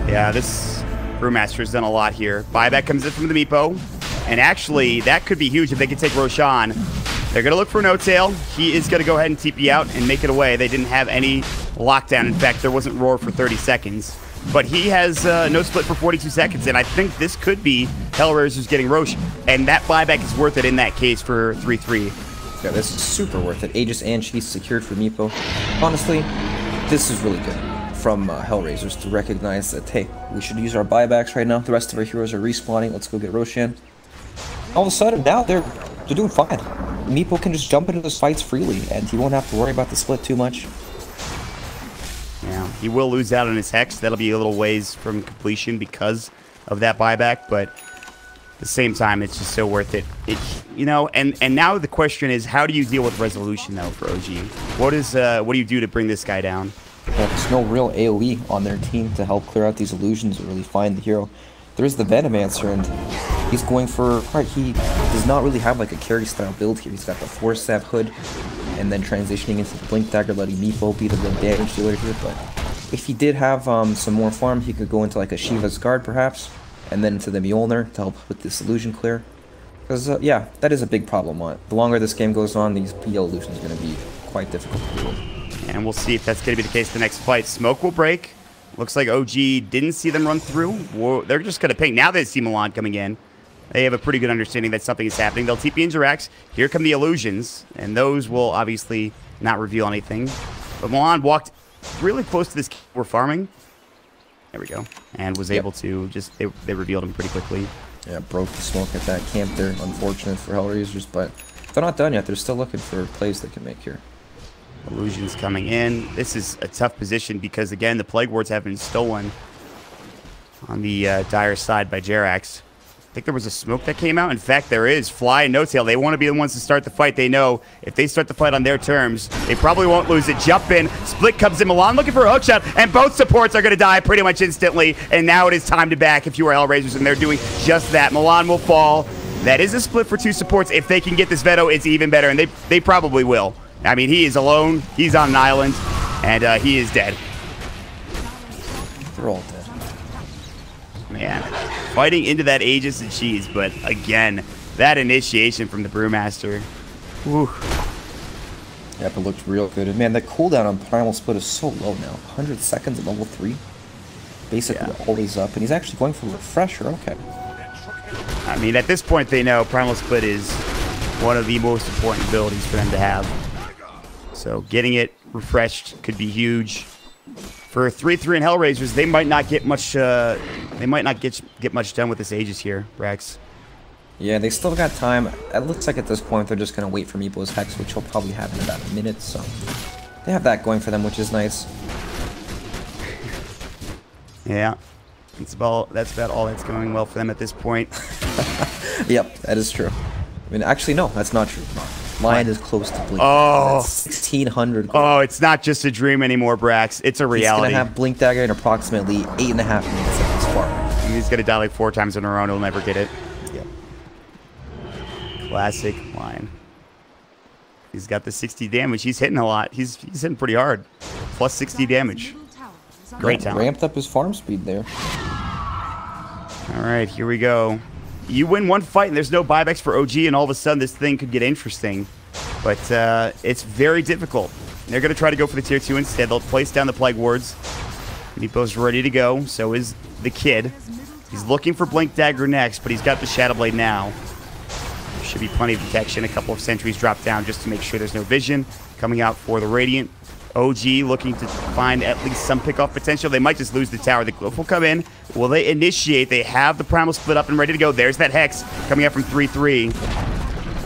Yeah, this Brewmaster's done a lot here. Buyback comes in from the Meepo. And actually, that could be huge if they can take Roshan. They're going to look for No Tail. He is going to go ahead and TP out and make it away. They didn't have any lockdown. In fact, there wasn't Roar for 30 seconds. But he has no split for 42 seconds. And I think this could be HellRaisers getting Rosh. And that buyback is worth it in that case for 3-3. Yeah, this is super worth it. Aegis and Cheese secured for Meepo. Honestly, this is really good from HellRaisers to recognize that, hey, we should use our buybacks right now. The rest of our heroes are respawning. Let's go get Roshan. All of a sudden, now they're doing fine. Meepo can just jump into those fights freely, and he won't have to worry about the split too much. Yeah, he will lose out on his Hex. That'll be a little ways from completion because of that buyback, but at the same time, it's just so worth it. You know, and now the question is, how do you deal with Resolution, though, for OG? What do you do to bring this guy down? Yeah, there's no real AoE on their team to help clear out these illusions or really find the hero. There is the Venomancer, and he's going for... Right, he does not really have like a carry-style build here. He's got the Force Staff Hood, and then transitioning into the Blink Dagger, letting Meepo be the real damage dealer here. But if he did have some more farm, he could go into like a Shiva's Guard, perhaps, and then into the Mjolnir to help with this illusion clear. Because, yeah, that is a big problem. The longer this game goes on, these PL illusions are going to be quite difficult to deal with. And we'll see if that's going to be the case the next fight. Smoke will break. Looks like OG didn't see them run through. Whoa, they're just going to ping. Now they see Milan coming in. They have a pretty good understanding that something is happening. They'll TP into Rex. Here come the illusions, and those will obviously not reveal anything. But Milan walked really close to this. We're farming. There we go. And was able to just, they revealed him pretty quickly. Yeah, broke the smoke at that camp there. Unfortunate for HellRaisers, but they're not done yet. They're still looking for plays they can make here. Illusions coming in. This is a tough position because, again, the Plague Wards have been stolen on the dire side by Jerax. I think there was a smoke that came out. In fact, there is. Fly and No Tail, they want to be the ones to start the fight. They know if they start the fight on their terms, they probably won't lose it. Jump in. Split comes in. Milan looking for a hook shot, and both supports are going to die pretty much instantly. And now it is time to back if you are HellRaisers, and they're doing just that. Milan will fall. That is a split for 2 supports. If they can get this Veto, it's even better, and they probably will. I mean, he is alone. He's on an island, and he is dead. They're all dead. Man, fighting into that Aegis and cheese, but again, that initiation from the Brewmaster. Whew. Yep, it looked real good. And man, that cooldown on Primal Split is so low now. 100 seconds at level 3. Basically always up, and he's actually going for a refresher. Okay. I mean, at this point, they know Primal Split is one of the most important abilities for them to have. So getting it refreshed could be huge. For 3-3 and HellRaisers, they might not get much. They might not get much done with this Aegis here, Rex. Yeah, they still got time. It looks like at this point they're just gonna wait for Meepo's Hex, which he'll probably have in about a minute. So they have that going for them, which is nice. Yeah, that's about all that's going well for them at this point. Yep, that is true. I mean, actually, no, that's not true. Lion is close to Blink. Oh, that's 1,600 gold. Oh, it's not just a dream anymore, Brax. It's a reality. He's gonna have Blink Dagger in approximately 8.5 minutes at this far. He's gonna die like 4 times in a row and he'll never get it. Yep. Classic Lion. He's got the 60 damage. He's hitting a lot. He's hitting pretty hard. Plus 60 damage. Great talent. Ramped up his farm speed there. All right, here we go. You win one fight and there's no buybacks for OG, and all of a sudden this thing could get interesting. But it's very difficult. They're going to try to go for the tier 2 instead. They'll place down the Plague Wards. Meepo's ready to go. So is the kid. He's looking for Blink Dagger next, but he's got the Shadow Blade now. There should be plenty of detection. A couple of sentries drop down just to make sure there's no vision. Coming out for the Radiant. OG looking to find at least some pickoff potential. They might just lose the tower. The Glyph will come in. Will they initiate? They have the Primal split up and ready to go. There's that Hex coming out from 3-3.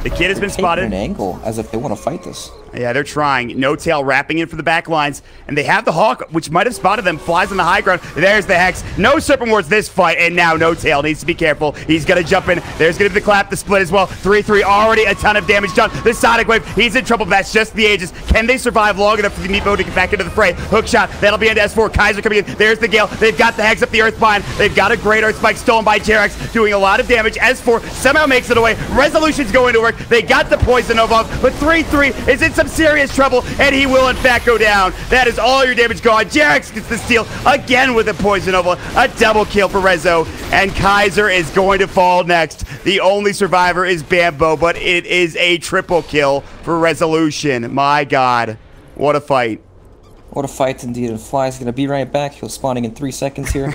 The kid has been spotted. An angle as if they want to fight this. Yeah, they're trying. No Tail wrapping in for the back lines. And they have the Hawk, which might have spotted them. Flies on the high ground. There's the Hex. No Serpent Wards this fight. And now No Tail needs to be careful. He's going to jump in. There's going to be the clap, the split as well. 3-3. Already a ton of damage done. The Sonic Wave. He's in trouble. That's just the Aegis. Can they survive long enough for the Meepo to get back into the fray? Hook shot. That'll be into S4. Kaiser coming in. There's the Gale. They've got the Hex up the Earthbind. They've got a Great Earth Spike stolen by Jerax, doing a lot of damage. S4 somehow makes it away. Resolution's going to work. They got the Poison Nova, but 3-3 is in some serious trouble, and he will in fact go down. That is all your damage gone. Jerax gets the steal again with a Poison Nova. A double kill for Rezo, and Kaiser is going to fall next. The only survivor is Bambo, but it is a triple kill for Resolution. My God, what a fight. What a fight indeed, and Fly's going to be right back. He'll spawning in 3 seconds here.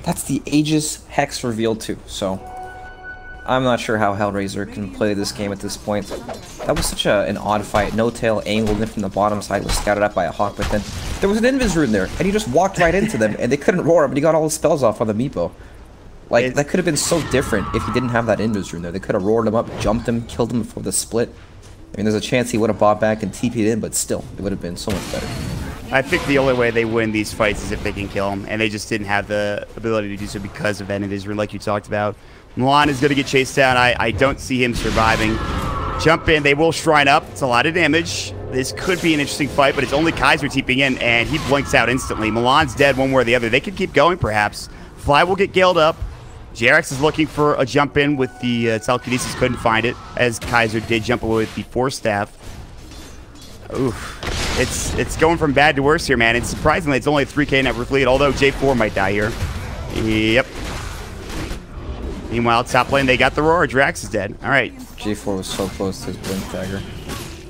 That's the Aegis Hex reveal too, so I'm not sure how HellRaiser can play this game at this point. That was such an odd fight. No Tail angled in from the bottom side, was scouted out by a Hawk, but then there was an Invis rune there, and he just walked right into them, and they couldn't roar him, but he got all his spells off on the Meepo. Like, that could have been so different if he didn't have that Invis rune there. They could have roared him up, jumped him, killed him before the split. I mean, there's a chance he would have bought back and TP'd in, but still, it would have been so much better. I think the only way they win these fights is if they can kill him, and they just didn't have the ability to do so because of that Invis rune, like you talked about. Milan is going to get chased down. I don't see him surviving. Jump in. They will shrine up. It's a lot of damage. This could be an interesting fight, but it's only Kaiser TPing in, and he blinks out instantly. Milan's dead one way or the other. They could keep going, perhaps. Fly will get galed up. Jerax is looking for a jump in with the telekinesis. Couldn't find it, as Kaiser did jump away with the Force Staff. Oof. It's going from bad to worse here, man. And surprisingly, it's only a 3K net worth lead, although J4 might die here. Yep. Meanwhile, top lane, they got the roar. Drax is dead. All right. J4 was so close to his Blink Dagger.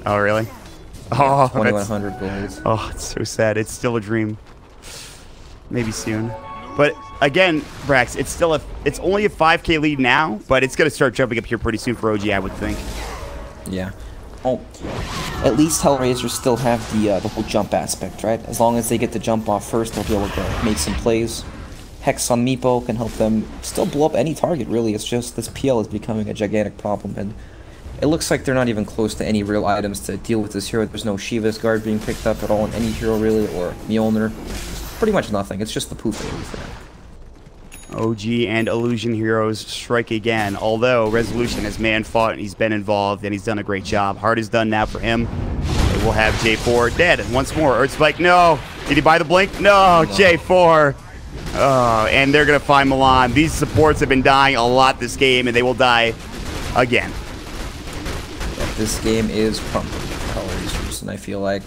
Oh, really? Oh, 2,100 gold. Oh, it's so sad. It's still a dream. maybe soon. But again, Brax, it's only a 5K lead now, but it's gonna start jumping up here pretty soon for OG, I would think. Yeah. Oh, at least HellRaisers still have the whole jump aspect, right? As long as they get the jump off first, they'll be able to make some plays. Hex on Meepo can help them still blow up any target, really. It's just this PL is becoming a gigantic problem, and it looks like they're not even close to any real items to deal with this hero. There's no Shiva's guard being picked up at all in any hero, really, or Mjolnir. Pretty much nothing. It's just the poof AoE for now. OG and Illusion heroes strike again, although Resolution has man-fought and he's been involved and he's done a great job. Hard is done now for him. They will have J4 dead once more. Earth Spike, no! Did he buy the blink? No, J4! Oh, and they're going to find Milan. These supports have been dying a lot this game, and they will die again. Yeah, this game is crumbling for HellRaisers, and I feel like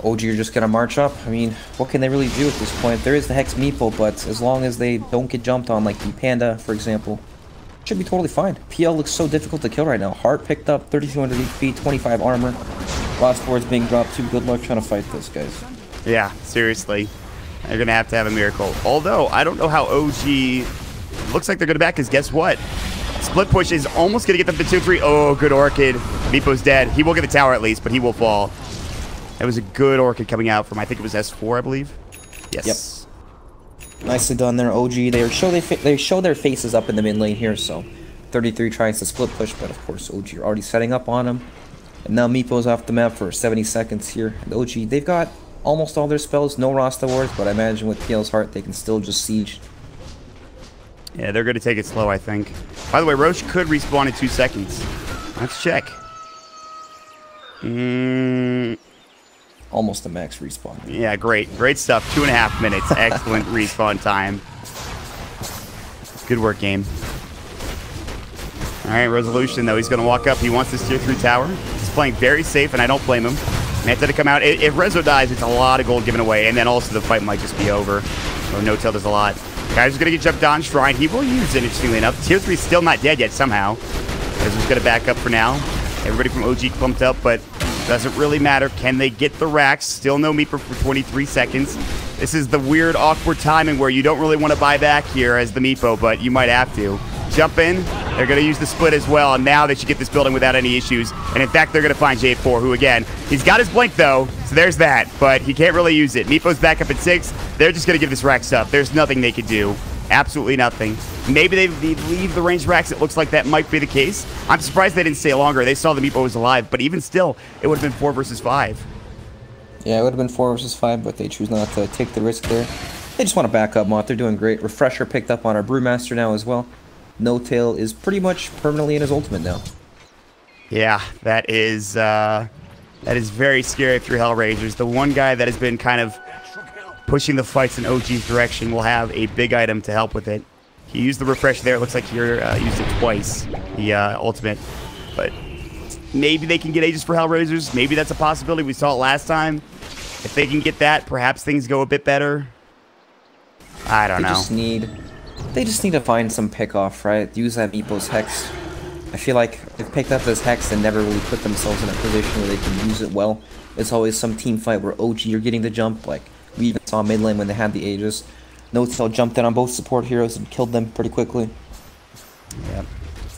OG are just going to march up. I mean, what can they really do at this point? There is the Hex Meeple, but as long as they don't get jumped on, like the Panda, for example, it should be totally fine. PL looks so difficult to kill right now. Heart picked up 3,200 HP, 25 armor. Last words being dropped too. Good luck trying to fight this, guys. Yeah, seriously. They're going to have a miracle. Although, I don't know how OG looks like they're going to back, because guess what? Split push is almost going to get them to 2-3. Oh, good Orchid. Meepo's dead. He will get the tower at least, but he will fall. That was a good Orchid coming out from, I think it was S4, I believe. Yes. Yep. Nicely done there, OG. They show their faces up in the mid lane here, so 33 tries to split push, but of course OG are already setting up on him. And now Meepo's off the map for 70 seconds here. And OG, they've got almost all their spells, no Rasta wards, but I imagine with PL's heart they can still just siege. Yeah, they're going to take it slow, I think. By the way, Roche could respawn in 2 seconds. Let's check. Almost a max respawn. Yeah, great. Great stuff. 2.5 minutes. Excellent respawn time. Good work, game. All right, Resolution, though. He's going to walk up. He wants this tier 3 tower. He's playing very safe, and I don't blame him. Manta to come out. If Rezo dies, it's a lot of gold given away, and then also the fight might just be over. So No-Tail does a lot. Guy's going to get jumped on Shrine. He will use it, interestingly enough. Tier 3 is still not dead yet, somehow. Rezo's going to back up for now. Everybody from OG clumped up, but doesn't really matter. Can they get the racks? Still no Meeper for 23 seconds. This is the weird, awkward timing where you don't really want to buy back here as the Meepo, but you might have to. Jump in. They're going to use the split as well, and now they should get this building without any issues. And in fact, they're going to find J4, who again, he's got his blink though, so there's that, but he can't really use it. Meepo's back up at 6. They're just going to give this rack stuff. There's nothing they could do. Absolutely nothing. Maybe they leave the ranged racks. It looks like that might be the case. I'm surprised they didn't stay longer. They saw the Meepo was alive, but even still, it would have been 4 versus 5. Yeah, it would have been 4 versus 5, but they choose not to take the risk there. They just want to back up, Mott. They're doing great. Refresher picked up on our Brewmaster now as well. No-Tail is pretty much permanently in his ultimate now. Yeah, that is very scary through HellRaisers. The one guy that has been kind of pushing the fights in OG's direction will have a big item to help with it. He used the refresh there. It looks like he used it twice, the ultimate. But maybe they can get Aegis for HellRaisers. Maybe that's a possibility. We saw it last time. If they can get that, perhaps things go a bit better. I don't know. They just need to find some pick-off, right? Use that Meepo's Hex. I feel like they've picked up this Hex and never really put themselves in a position where they can use it well. It's always some team fight where OG are getting the jump. Like, we even saw mid lane when they had the Aegis. No-Tail jumped in on both support heroes and killed them pretty quickly. Yeah.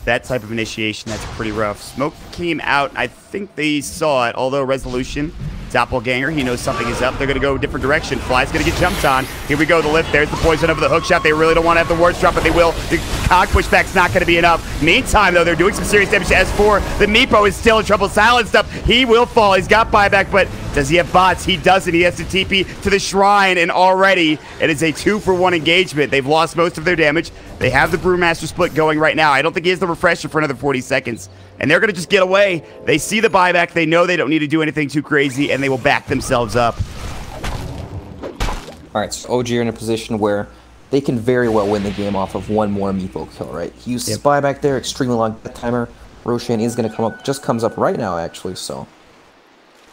That type of initiation, that's pretty rough. Smoke came out. I think they saw it, although Resolution, Doppelganger, he knows something is up. They're going to go a different direction. Fly's going to get jumped on. Here we go, the lift. There's the poison over the hook shot. They really don't want to have the wards drop, but they will. The cog pushback's not going to be enough. Meantime, though, they're doing some serious damage to S4. The Meepo is still in trouble. Silenced up. He will fall. He's got buyback, but does he have bots? He doesn't. He has to TP to the Shrine, and already it is a 2-for-1 engagement. They've lost most of their damage. They have the Brewmaster split going right now. I don't think he has the refresher for another 40 seconds. And they're going to just get away. They see the buyback. They know they don't need to do anything too crazy, and they will back themselves up. Alright, so OG are in a position where they can very well win the game off of one more Meepo kill, right? He used his buyback there, extremely long timer. Roshan is going to come up, just comes up right now, actually, so.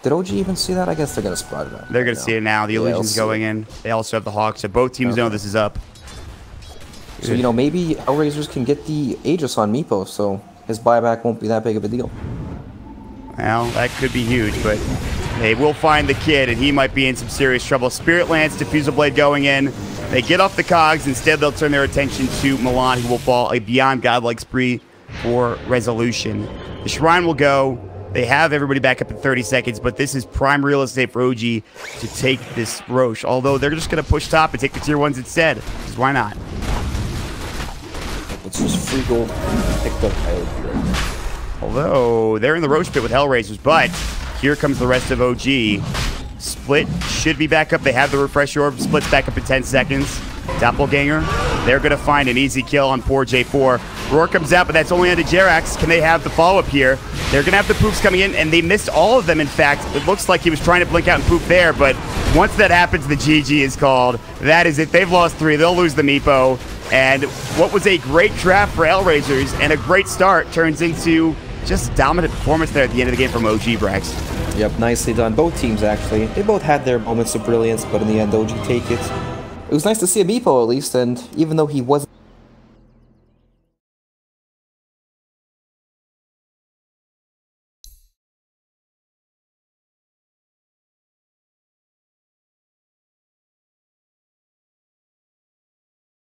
Did OG even see that? I guess they're going to sprout it out. They're going to see it now. The illusion's going in. They also have the Hawk, so both teams know this is up. So, you know, maybe HellRaisers can get the Aegis on Meepo, so his buyback won't be that big of a deal. Well, that could be huge, but They will find the kid, and he might be in some serious trouble. Spirit Lance, Diffusal Blade going in. They get off the cogs. Instead, they'll turn their attention to Milan, who will fall a beyond godlike spree for resolution. The Shrine will go. They have everybody back up in 30 seconds, but this is prime real estate for OG to take this Roche. Although they're just going to push top and take the tier 1s instead. Because why not? It's just free gold picked up by OG right now. Although they're in the Roche pit with HellRaisers, but here comes the rest of OG. Split should be back up. They have the refresh orb. Split's back up in 10 seconds. Doppelganger, they're going to find an easy kill on poor J4. Roar comes out, but that's only onto Jerax. Can they have the follow-up here? They're going to have the poops coming in, and they missed all of them, in fact. It looks like he was trying to blink out and poop there, but once that happens, the GG is called. That is it. They've lost 3. They'll lose the Meepo. And what was a great draft for HellRaisers and a great start turns into just dominant performance there at the end of the game from OG, Brax. Yep, nicely done. Both teams, actually. They both had their moments of brilliance, but in the end, OG take it. It was nice to see a Meepo, at least, and even though he wasn't